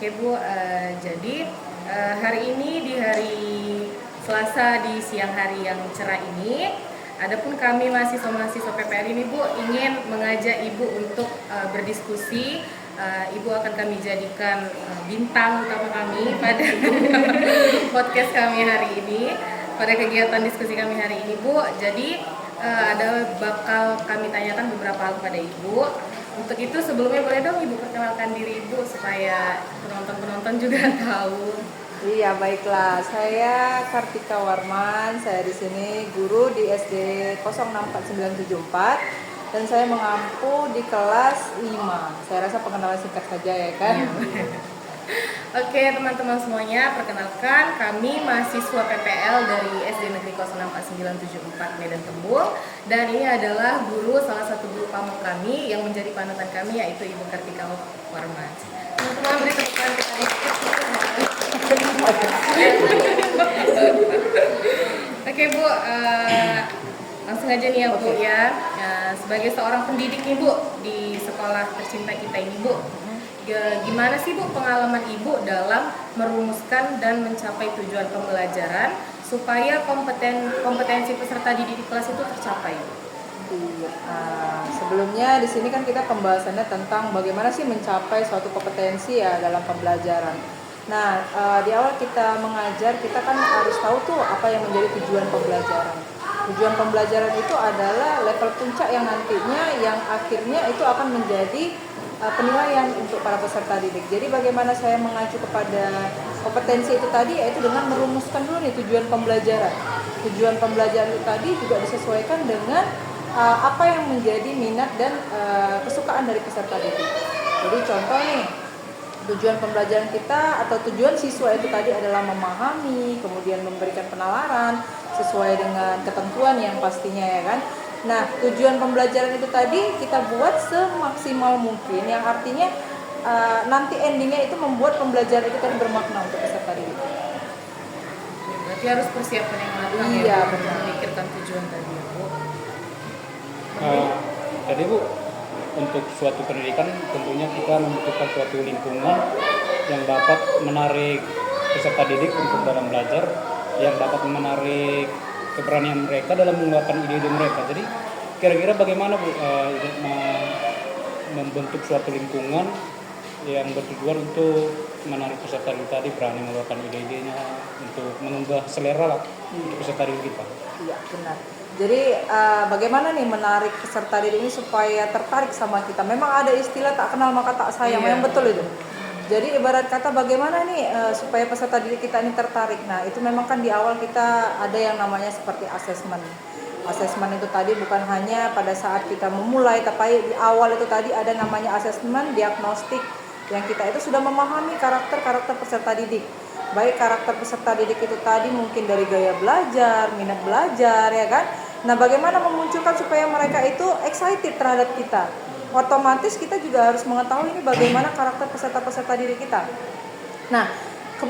Oke Bu, jadi hari ini di hari Selasa di siang hari yang cerah ini, adapun kami mahasiswa-mahasiswa PPR ini Bu ingin mengajak Ibu untuk berdiskusi. Ibu akan kami jadikan bintang utama kami pada podcast kami hari ini, pada kegiatan diskusi kami hari ini Bu. Jadi ada bakal kami tanyakan beberapa hal kepada Ibu. Untuk itu sebelumnya boleh dong Ibu perkenalkan diri Ibu supaya penonton-penonton juga tahu. Iya, baiklah. Saya Kartika Warman. Saya di sini guru di SD 064974 dan saya mengampu di kelas 5. Saya rasa pengenalan singkat saja ya kan? Oke teman-teman semuanya, perkenalkan kami mahasiswa PPL dari SD Negeri 064974 Medan Tembul, dan ini adalah salah satu guru pamong kami yang menjadi panutan kami, yaitu Ibu Kartika Warman. Teman-teman beri tepuk tangan kita. Oke Bu, langsung aja nih ya Bu ya. Sebagai seorang pendidik nih Bu di sekolah tercinta kita ini Bu, gimana sih Bu pengalaman Ibu dalam merumuskan dan mencapai tujuan pembelajaran supaya kompetensi peserta didik di kelas itu tercapai? Iya. Sebelumnya di sini kan kita pembahasannya tentang bagaimana sih mencapai suatu kompetensi ya dalam pembelajaran. Nah, di awal kita mengajar, kita kan harus tahu tuh apa yang menjadi tujuan pembelajaran. Tujuan pembelajaran itu adalah level puncak yang nantinya, yang akhirnya itu akan menjadi penilaian untuk para peserta didik. Jadi bagaimana saya mengacu kepada kompetensi itu tadi, yaitu dengan merumuskan dulu nih tujuan pembelajaran. Tujuan pembelajaran itu tadi juga disesuaikan dengan apa yang menjadi minat dan kesukaan dari peserta didik. Jadi contoh nih, tujuan pembelajaran kita atau tujuan siswa itu tadi adalah memahami, kemudian memberikan penalaran sesuai dengan ketentuan yang pastinya ya kan. Nah, tujuan pembelajaran itu tadi kita buat semaksimal mungkin, yang artinya nanti endingnya itu membuat pembelajaran itu tadi bermakna untuk peserta didik. Berarti harus persiapan yang matang iya, ya untuk memikirkan tujuan tadi ya Bu. Jadi Bu, untuk suatu pendidikan tentunya kita membutuhkan suatu lingkungan yang dapat menarik peserta didik untuk dalam belajar, yang dapat menarik keberanian mereka dalam mengeluarkan ide-ide mereka. Jadi kira-kira bagaimana Bu membentuk suatu lingkungan yang bertujuan untuk menarik peserta didik tadi berani mengeluarkan ide-idenya untuk mengubah selera lah peserta didik kita. Iya, benar. Jadi bagaimana nih menarik peserta didik ini supaya tertarik sama kita? Memang ada istilah tak kenal maka tak sayang, yang betul itu. Jadi ibarat kata bagaimana nih supaya peserta didik kita ini tertarik. Nah, itu memang kan di awal kita ada yang namanya seperti asesmen. Asesmen itu tadi bukan hanya pada saat kita memulai, tapi di awal itu tadi ada namanya asesmen diagnostik, yang kita itu sudah memahami karakter peserta didik. Baik karakter peserta didik itu tadi mungkin dari gaya belajar, minat belajar ya kan. Nah, bagaimana memunculkan supaya mereka itu excited terhadap kita? Otomatis kita juga harus mengetahui ini bagaimana karakter peserta-peserta didik kita. Nah,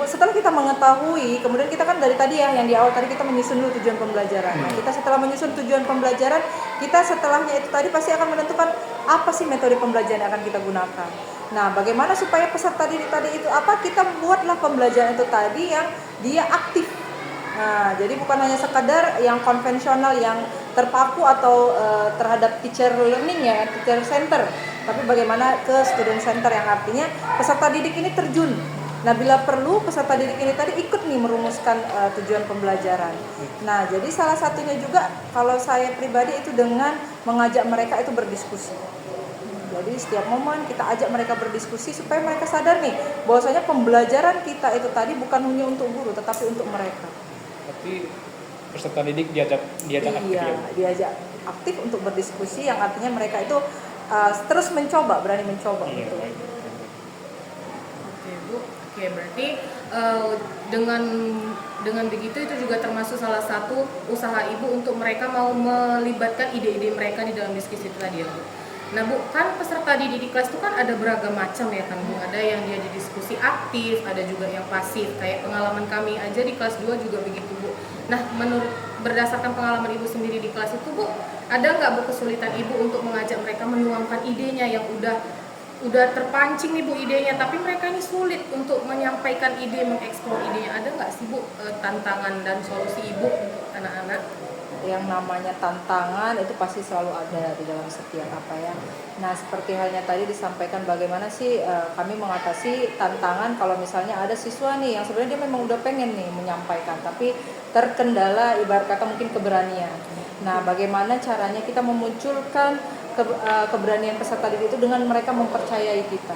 setelah kita mengetahui, kemudian kita kan dari tadi ya, yang di awal tadi kita menyusun dulu tujuan pembelajaran. Nah, kita setelah menyusun tujuan pembelajaran, kita setelahnya itu tadi pasti akan menentukan apa sih metode pembelajaran yang akan kita gunakan. Nah, bagaimana supaya peserta didik tadi itu apa? Kita buatlah pembelajaran itu tadi yang dia aktif. Nah, jadi bukan hanya sekadar yang konvensional yang terpaku atau terhadap teacher learning ya, teacher center, tapi bagaimana ke student center, yang artinya peserta didik ini terjun. Nah, bila perlu peserta didik ini tadi ikut nih merumuskan tujuan pembelajaran. Nah, jadi salah satunya juga kalau saya pribadi itu dengan mengajak mereka itu berdiskusi. Jadi setiap momen kita ajak mereka berdiskusi supaya mereka sadar nih bahwasanya pembelajaran kita itu tadi bukan hanya untuk guru tetapi untuk mereka. Tapi peserta didik diajak aktif ya? Diajak aktif untuk berdiskusi, yang artinya mereka itu terus mencoba, berani mencoba. Iya, gitu. Oke Bu, oke berarti dengan begitu itu juga termasuk salah satu usaha Ibu untuk mereka mau melibatkan ide-ide mereka di dalam diskusi itu tadi ya Bu. Nah Bu, kan peserta didik di kelas itu kan ada beragam macam ya kan Bu. Ada yang dia di diskusi aktif, ada juga yang pasif. Kayak pengalaman kami aja di kelas 2 juga begitu Bu. Nah, berdasarkan pengalaman Ibu sendiri di kelas itu Bu, ada nggak Bu kesulitan Ibu untuk mengajak mereka menuangkan idenya yang udah udah terpancing nih Bu idenya, tapi mereka ini sulit untuk menyampaikan ide, mengeksplor idenya. Ada nggak sih Bu tantangan dan solusi Ibu untuk anak-anak? Yang namanya tantangan itu pasti selalu ada di dalam setiap apa ya. Nah, seperti halnya tadi disampaikan bagaimana sih kami mengatasi tantangan kalau misalnya ada siswa nih yang sebenarnya dia memang udah pengen nih menyampaikan tapi terkendala ibarat kata mungkin keberanian. Nah, bagaimana caranya kita memunculkan keberanian peserta didik itu dengan mereka mempercayai kita.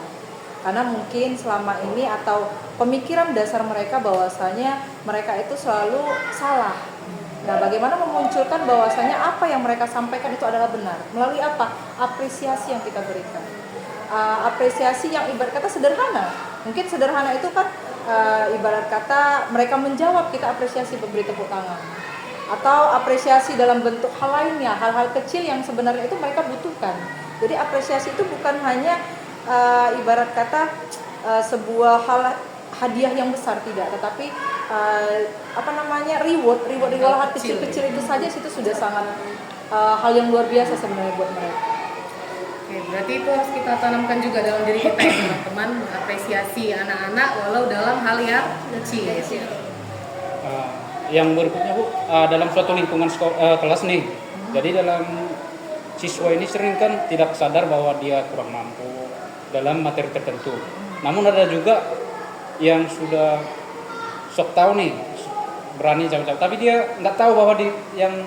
Karena mungkin selama ini atau pemikiran dasar mereka bahwasanya mereka itu selalu salah. Nah, bagaimana memunculkan bahwasanya apa yang mereka sampaikan itu adalah benar? Melalui apa? Apresiasi yang kita berikan. Apresiasi yang ibarat kata sederhana. Mungkin sederhana itu kan ibarat kata mereka menjawab, kita apresiasi, memberi tepuk tangan. Atau apresiasi dalam bentuk hal lainnya, hal-hal kecil yang sebenarnya itu mereka butuhkan. Jadi apresiasi itu bukan hanya ibarat kata sebuah hadiah yang besar, tidak, tetapi reward hal kecil-kecil itu saja itu sudah sangat hal yang luar biasa sebenarnya buat mereka. Oke, berarti itu harus kita tanamkan juga dalam diri kita ya teman-teman, mengapresiasi anak-anak walau dalam hal yang kecil. Yang berikutnya Bu, dalam suatu lingkungan kelas nih, jadi dalam siswa ini sering kan tidak sadar bahwa dia kurang mampu dalam materi tertentu. Namun ada juga yang sudah sok tahu nih, berani cawe-cawe, tapi dia nggak tahu bahwa yang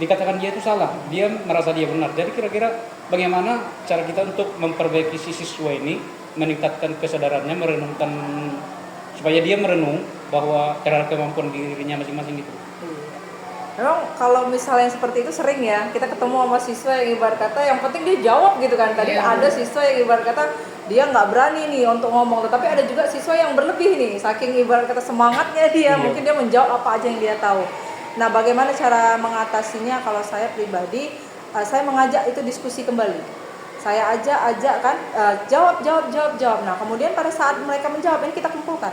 dikatakan dia itu salah, dia merasa dia benar. Jadi kira-kira bagaimana cara kita untuk memperbaiki si siswa ini, meningkatkan kesadarannya, merenungkan supaya dia merenung bahwa terhadap kemampuan dirinya masing-masing gitu. Memang kalau misalnya seperti itu sering ya, kita ketemu sama siswa yang ibarat kata yang penting dia jawab gitu kan. Tadi ada siswa yang ibarat kata dia nggak berani nih untuk ngomong, tetapi ada juga siswa yang berlebih nih, saking ibarat kata semangatnya dia, mungkin dia menjawab apa aja yang dia tahu. Nah, bagaimana cara mengatasinya? Kalau saya pribadi, saya mengajak itu diskusi kembali. Saya ajak kan, jawab. Nah, kemudian pada saat mereka menjawab ini kita kumpulkan.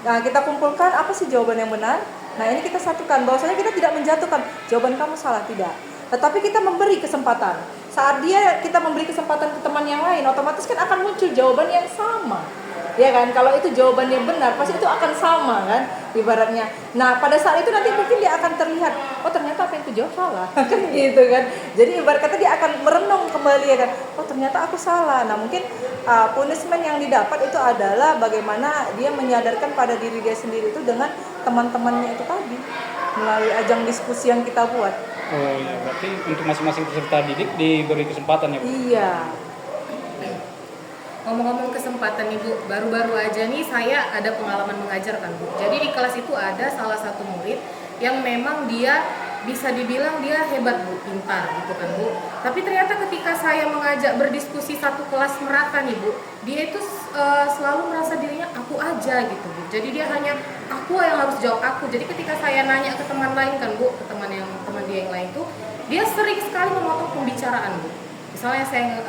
Nah, kita kumpulkan apa sih jawaban yang benar. Nah, ini kita satukan, bahwasanya kita tidak menjatuhkan jawaban kamu salah, tidak, tetapi kita memberi kesempatan. Saat kita memberi kesempatan ke teman yang lain, otomatis kan akan muncul jawaban yang sama, ya kan? Kalau itu jawabannya benar, pasti itu akan sama kan, ibaratnya. Nah, pada saat itu nanti mungkin dia akan terlihat, oh ternyata apa yang aku jawab salah, kan gitu kan. Jadi ibarat kata dia akan merenung kembali ya kan, oh ternyata aku salah. Nah, mungkin punishment yang didapat itu adalah bagaimana dia menyadarkan pada diri dia sendiri itu dengan teman-temannya itu tadi, melalui ajang diskusi yang kita buat. Oh iya, berarti untuk masing-masing peserta didik diberi kesempatan ya Bu? Iya. Ngomong-ngomong kesempatan nih Bu, baru-baru aja nih saya ada pengalaman mengajar kan Bu. Jadi di kelas itu ada salah satu murid yang memang dia bisa dibilang dia hebat Bu, pintar gitu kan Bu. Tapi ternyata ketika saya mengajak berdiskusi satu kelas merata nih Bu, dia itu selalu merasa dirinya aku aja gitu Bu. Jadi dia hanya aku yang harus jawab aku. Jadi ketika saya nanya ke teman lain kan Bu, ke teman dia yang lain tuh, dia sering sekali memotong pembicaraan Bu. Misalnya saya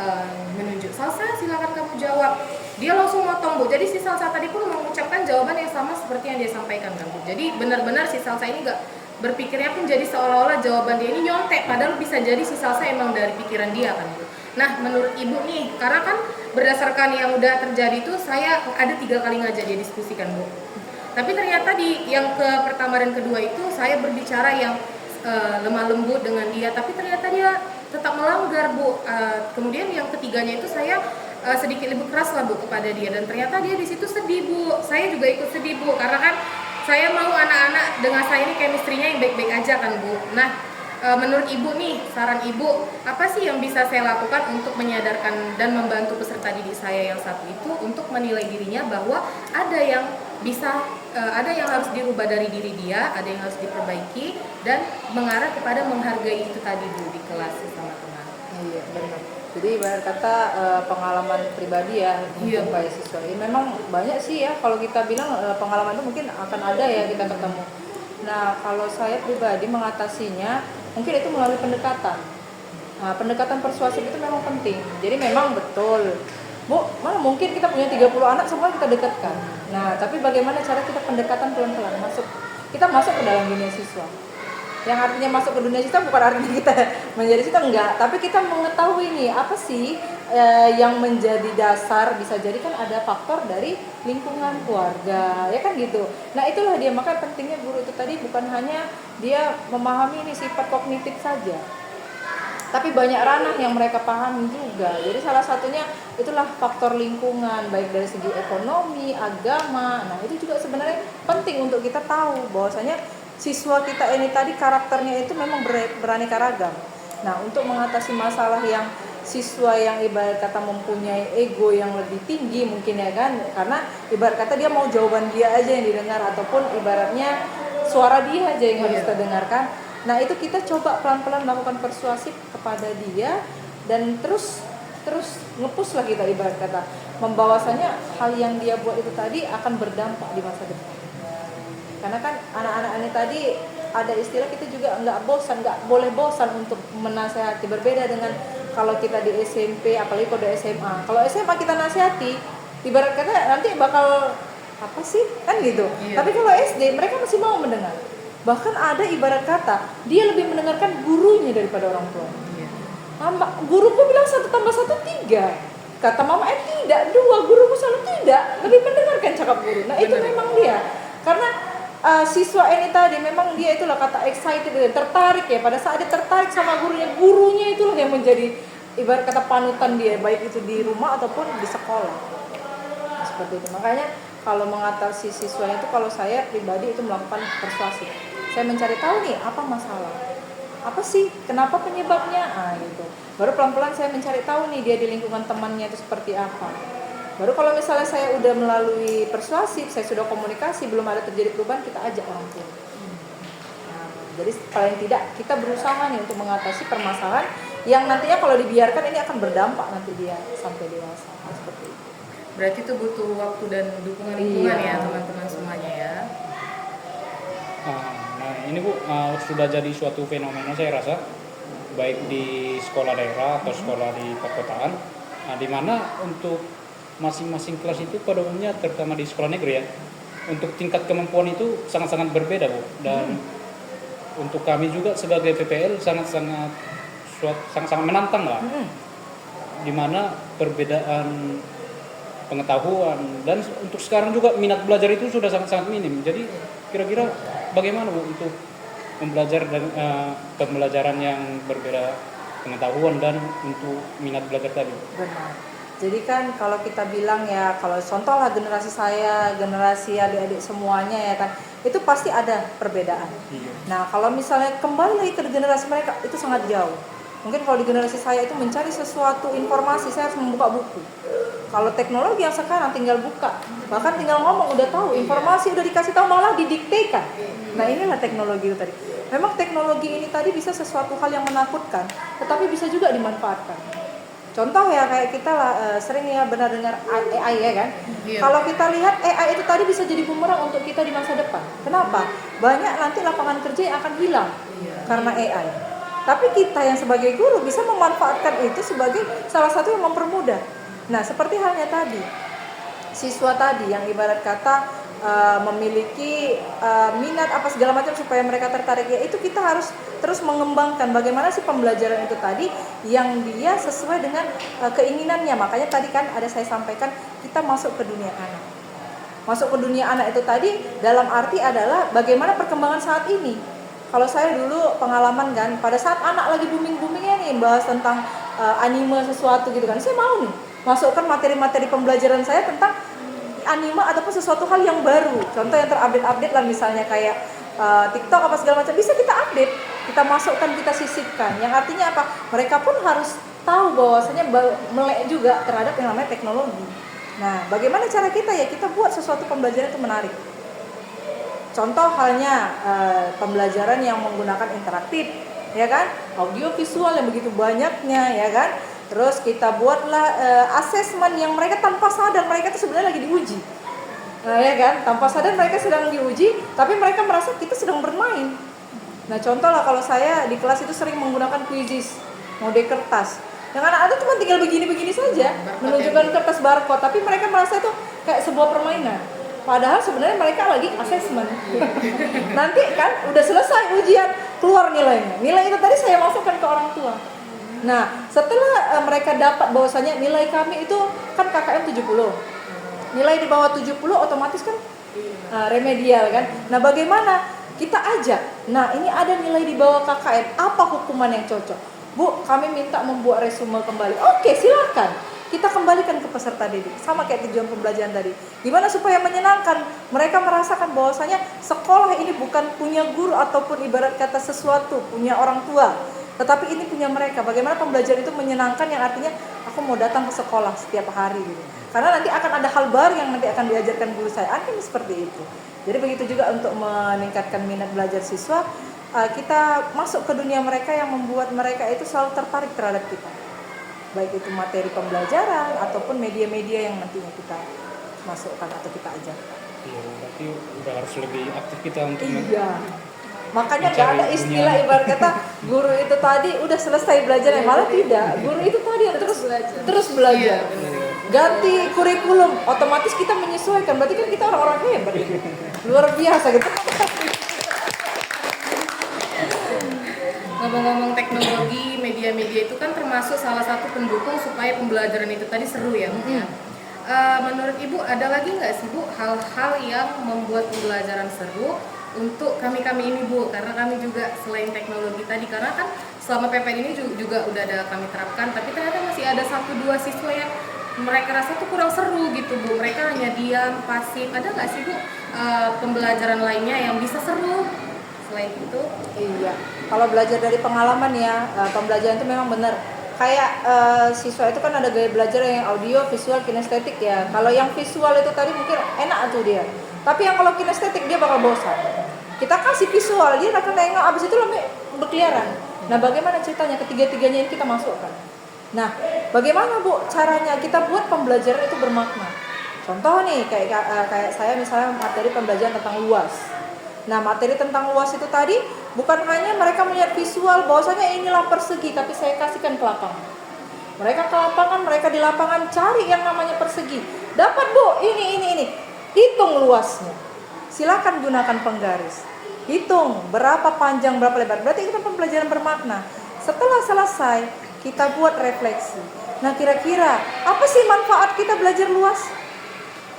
menunjuk, Salsa silakan kamu jawab. Dia langsung motong Bu. Jadi si Salsa tadi pun mengucapkan jawaban yang sama seperti yang dia sampaikan kan Bu. Jadi benar-benar si Salsa ini gak berpikirnya pun jadi seolah-olah jawaban dia ini nyontek, padahal bisa jadi si Salsa emang dari pikiran dia kan Bu. Nah, menurut Ibu nih, karena kan berdasarkan yang udah terjadi itu saya ada 3 kali ngajak dia diskusikan Bu. Tapi ternyata di yang ke pertama dan kedua itu saya berbicara yang lemah lembut dengan dia, tapi ternyata dia tetap melanggar Bu. Kemudian yang ketiganya itu saya sedikit lebih keras lah Bu kepada dia, dan ternyata dia di situ sedih Bu. Saya juga ikut sedih Bu, karena kan saya mau anak-anak dengan saya ini chemistry-nya yang baik-baik aja kan Bu. Nah, menurut Ibu nih, saran Ibu apa sih yang bisa saya lakukan untuk menyadarkan dan membantu peserta didik saya yang satu itu untuk menilai dirinya bahwa ada yang harus dirubah dari diri dia, ada yang harus diperbaiki, dan mengarah kepada menghargai itu tadi Bu di kelas sama teman. Iya, benar. Jadi ibarat kata pengalaman pribadi ya untuk siswa ini memang banyak sih ya, kalau kita bilang pengalaman itu mungkin akan ada ya kita ketemu. Nah, kalau saya pribadi mengatasinya mungkin itu melalui pendekatan. Nah, pendekatan persuasif itu memang penting. Jadi memang betul, Bu, mana mungkin kita punya 30 anak semua kita dekatkan. Nah, tapi bagaimana cara kita pendekatan pelan-pelan kita masuk ke dalam dunia siswa. Yang artinya masuk ke dunia siswa bukan artinya kita menjadi siswa, enggak, tapi kita mengetahui nih apa sih yang menjadi dasar bisa jadi kan ada faktor dari lingkungan keluarga, ya kan gitu. Nah itulah dia, maka pentingnya guru itu tadi bukan hanya dia memahami ini sifat kognitif saja, tapi banyak ranah yang mereka pahami juga. Jadi salah satunya itulah faktor lingkungan, baik dari segi ekonomi, agama. Nah itu juga sebenarnya penting untuk kita tahu bahwasanya siswa kita ini tadi karakternya itu memang beraneka ragam. Nah untuk mengatasi masalah yang siswa yang ibarat kata mempunyai ego yang lebih tinggi mungkin ya kan, karena ibarat kata dia mau jawaban dia aja yang didengar, ataupun ibaratnya suara dia aja yang harus kita dengarkan. Nah itu kita coba pelan-pelan melakukan persuasif kepada dia, dan terus ngepush lah kita ibarat kata membawasanya hal yang dia buat itu tadi akan berdampak di masa depan. Karena kan anak-anak ini tadi ada istilah, kita juga nggak boleh bosan untuk menasehati. Berbeda dengan kalau kita di SMP, apalagi kalau di SMA. Kalau SMA kita nasihati, ibarat kata nanti bakal apa sih kan gitu. Iya. Tapi kalau SD mereka masih mau mendengar. Bahkan ada ibarat kata dia lebih mendengarkan gurunya daripada orang tua. Iya. Mama, guruku bilang 1 tambah 1 3. Kata mama tidak 2, guruku selalu tidak. Lebih mendengarkan cakap guru. Nah itu memang dia. Karena siswa ini tadi memang dia itulah kata excited, tertarik ya. Pada saat dia tertarik sama gurunya itulah yang menjadi ibarat kata panutan dia, baik itu di rumah ataupun di sekolah. Nah, seperti itu. Makanya kalau mengatasi siswa itu, kalau saya pribadi itu melakukan persuasif. Saya mencari tahu nih apa masalah, apa sih, kenapa penyebabnya, gitu. Baru pelan-pelan saya mencari tahu nih dia di lingkungan temannya itu seperti apa. Baru kalau misalnya saya udah melalui persuasif, saya sudah komunikasi, belum ada terjadi perubahan, kita ajak orang tua. Nah, jadi paling tidak kita berusaha nih untuk mengatasi permasalahan yang nantinya kalau dibiarkan ini akan berdampak nanti dia sampai dewasa. Seperti itu. Berarti itu butuh waktu dan dukungan lingkungan Iya. ya teman-teman semuanya ya. Nah ini Bu, sudah jadi suatu fenomena saya rasa, baik di sekolah daerah atau sekolah di perkotaan, di mana untuk masing-masing kelas itu pada umumnya, terutama di sekolah negeri ya, untuk tingkat kemampuan itu sangat-sangat berbeda Bu. Dan untuk kami juga sebagai PPL sangat-sangat menantang lah, di mana perbedaan pengetahuan dan untuk sekarang juga minat belajar itu sudah sangat-sangat minim. Jadi kira-kira bagaimana Bu untuk membelajar dan pembelajaran yang berbeda pengetahuan dan untuk minat belajar tadi? Benar. Jadi kan kalau kita bilang ya, kalau contoh lah generasi saya, generasi adik-adik semuanya ya kan, itu pasti ada perbedaan. Iya. Nah kalau misalnya kembali lagi ke generasi mereka, itu sangat jauh. Mungkin kalau di generasi saya itu mencari sesuatu informasi, saya harus membuka buku. Kalau teknologi yang sekarang tinggal buka, bahkan tinggal ngomong udah tahu, informasi udah dikasih tahu, malah didiktekan. Nah inilah teknologi itu tadi. Memang teknologi ini tadi bisa sesuatu hal yang menakutkan, tetapi bisa juga dimanfaatkan. Contoh ya kayak kita lah sering ya benar dengar AI ya kan. Iya. Kalau kita lihat AI itu tadi bisa jadi bumerang untuk kita di masa depan. Kenapa? Banyak nanti lapangan kerja yang akan hilang karena AI. Tapi kita yang sebagai guru bisa memanfaatkan itu sebagai salah satu yang mempermudah. Nah seperti halnya tadi, siswa tadi yang ibarat kata memiliki minat apa segala macam supaya mereka tertarik, ya itu kita harus terus mengembangkan bagaimana sih pembelajaran itu tadi yang dia sesuai dengan keinginannya. Makanya tadi kan ada saya sampaikan, kita masuk ke dunia anak. Masuk ke dunia anak itu tadi dalam arti adalah bagaimana perkembangan saat ini. Kalau saya dulu pengalaman kan, pada saat anak lagi booming-boomingnya nih bahas tentang anime sesuatu gitu kan, saya mau nih masukkan materi-materi pembelajaran saya tentang anime ataupun sesuatu hal yang baru. Contoh yang terupdate lah, misalnya kayak TikTok apa segala macam, bisa kita update, kita masukkan, kita sisipkan. Yang artinya apa? Mereka pun harus tahu bahwasanya melek juga terhadap yang namanya teknologi. Nah, bagaimana cara kita ya? Kita buat sesuatu pembelajaran itu menarik. Contoh halnya pembelajaran yang menggunakan interaktif, ya kan? Audio visual yang begitu banyaknya, ya kan? Terus kita buatlah asesmen yang mereka tanpa sadar mereka itu sebenarnya lagi diuji. Nah, ya kan? Tanpa sadar mereka sedang diuji, tapi mereka merasa kita sedang bermain. Nah, contoh lah kalau saya di kelas itu sering menggunakan quizzes, mode kertas. Yang anak-anak cuma tinggal begini-begini saja, menunjukkan kertas barcode, tapi mereka merasa itu kayak sebuah permainan. Padahal sebenarnya mereka lagi asesmen. Nanti kan udah selesai ujian, keluar nilainya. Nilai itu tadi saya masukkan ke orang tua. Nah, setelah mereka dapat bahwasanya nilai kami itu kan KKM 70. Nilai di bawah 70 otomatis kan remedial kan. Nah, bagaimana kita ajak? Nah, ini ada nilai di bawah KKM, apa hukuman yang cocok? Bu, kami minta membuat resume kembali. Oke, silakan. Kita kembalikan ke peserta didik. Sama kayak tujuan pembelajaran tadi. Gimana supaya menyenangkan? Mereka merasakan bahwasanya sekolah ini bukan punya guru ataupun ibarat kata sesuatu, punya orang tua. Tetapi ini punya mereka. Bagaimana pembelajaran itu menyenangkan yang artinya aku mau datang ke sekolah setiap hari gitu. Karena nanti akan ada hal baru yang nanti akan diajarkan guru saya. Akan seperti itu. Jadi begitu juga untuk meningkatkan minat belajar siswa, kita masuk ke dunia mereka yang membuat mereka itu selalu tertarik terhadap kita. Baik itu materi pembelajaran ataupun media-media yang nantinya kita masukkan atau kita ajarkan. Iya, berarti udah harus lebih aktif kita untuk Iya. Makanya mencari gak ada istilah dunia. ibarat kata guru itu tadi udah selesai belajar, malah tidak. Guru itu tadi terus belajar. Ganti kurikulum, otomatis kita menyesuaikan. Berarti kan kita orang-orang hebat gitu. Luar biasa gitu. Ngomong-ngomong teknologi, media-media itu kan termasuk salah satu pendukung supaya pembelajaran itu tadi seru ya, Bu ya. Menurut Ibu ada lagi nggak sih Bu hal-hal yang membuat pembelajaran seru untuk kami ini Bu? Karena kami juga selain teknologi tadi, karena kan selama PPN ini juga udah ada kami terapkan, tapi ternyata masih ada 1-2 siswa yang mereka rasa tuh kurang seru gitu Bu. Mereka hanya diam, pasif. Ada nggak sih Bu pembelajaran lainnya yang bisa seru selain itu? Iya. Kalau belajar dari pengalaman ya, pembelajaran itu memang benar. Kayak siswa itu kan ada gaya belajar yang audio, visual, kinestetik ya. Kalau yang visual itu tadi mungkin enak tuh dia. Tapi yang kalau kinestetik dia bakal bosan. Kita kasih visual, dia akan nengok, abis itu lebih berkeliaran. Nah, bagaimana ceritanya ketiga-tiganya ini kita masukkan? Nah, bagaimana Bu caranya kita buat pembelajaran itu bermakna? Contoh nih, kayak saya misalnya materi pembelajaran tentang luas. Nah, materi tentang luas itu tadi bukan hanya mereka melihat visual bahwasanya inilah persegi, tapi saya kasihkan ke lapangan. Mereka ke lapangan, mereka di lapangan cari yang namanya persegi. Dapat Bu, ini. Hitung luasnya. Silakan gunakan penggaris. Hitung berapa panjang, berapa lebar. Berarti itu pembelajaran bermakna. Setelah selesai, kita buat refleksi. Nah, kira-kira apa sih manfaat kita belajar luas?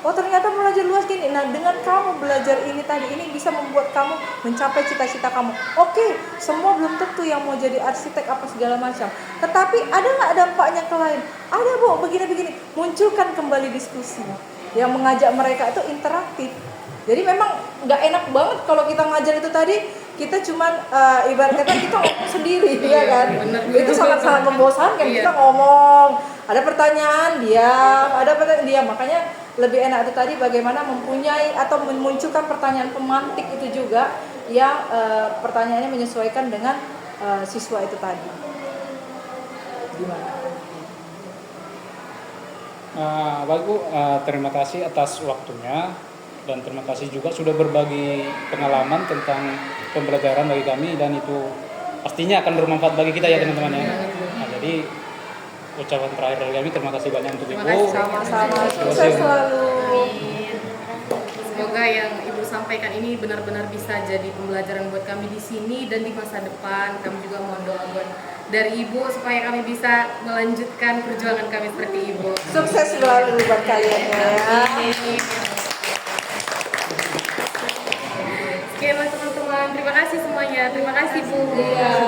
Oh, ternyata belajar luas gini. Nah, dengan kamu belajar ini tadi, ini bisa membuat kamu mencapai cita-cita kamu. Oke, semua belum tentu yang mau jadi arsitek apa segala macam. Tetapi ada nggak dampaknya ke lain? Ada Bu, begini-begini. Munculkan kembali diskusi. Yang mengajak mereka itu interaktif. Jadi memang nggak enak banget kalau kita ngajar itu tadi, kita cuman ibarat kata kita ngomong sendiri, ya kan? Itu sangat-sangat membosankan. Kita ngomong, ada pertanyaan diam, ada pertanyaan diam. Makanya lebih enak itu tadi bagaimana mempunyai atau memunculkan pertanyaan pemantik itu juga yang pertanyaannya menyesuaikan dengan siswa itu tadi. Gimana? Baik Bu, terima kasih atas waktunya dan terima kasih juga sudah berbagi pengalaman tentang pembelajaran bagi kami, dan itu pastinya akan bermanfaat bagi kita ya teman-teman ya. Nah, jadi ucapan terakhir dari kami, terima kasih banyak untuk Ibu. Sama-sama, sukses selalu. Semoga yang Ibu sampaikan ini benar-benar bisa jadi pembelajaran buat kami di sini dan di masa depan. Kami juga mohon doa buat dari Ibu supaya kami bisa melanjutkan perjuangan kami seperti Ibu. Sukses selalu buat kalian ya. Sekian teman-teman, terima kasih semuanya. Terima kasih Bu. Iya.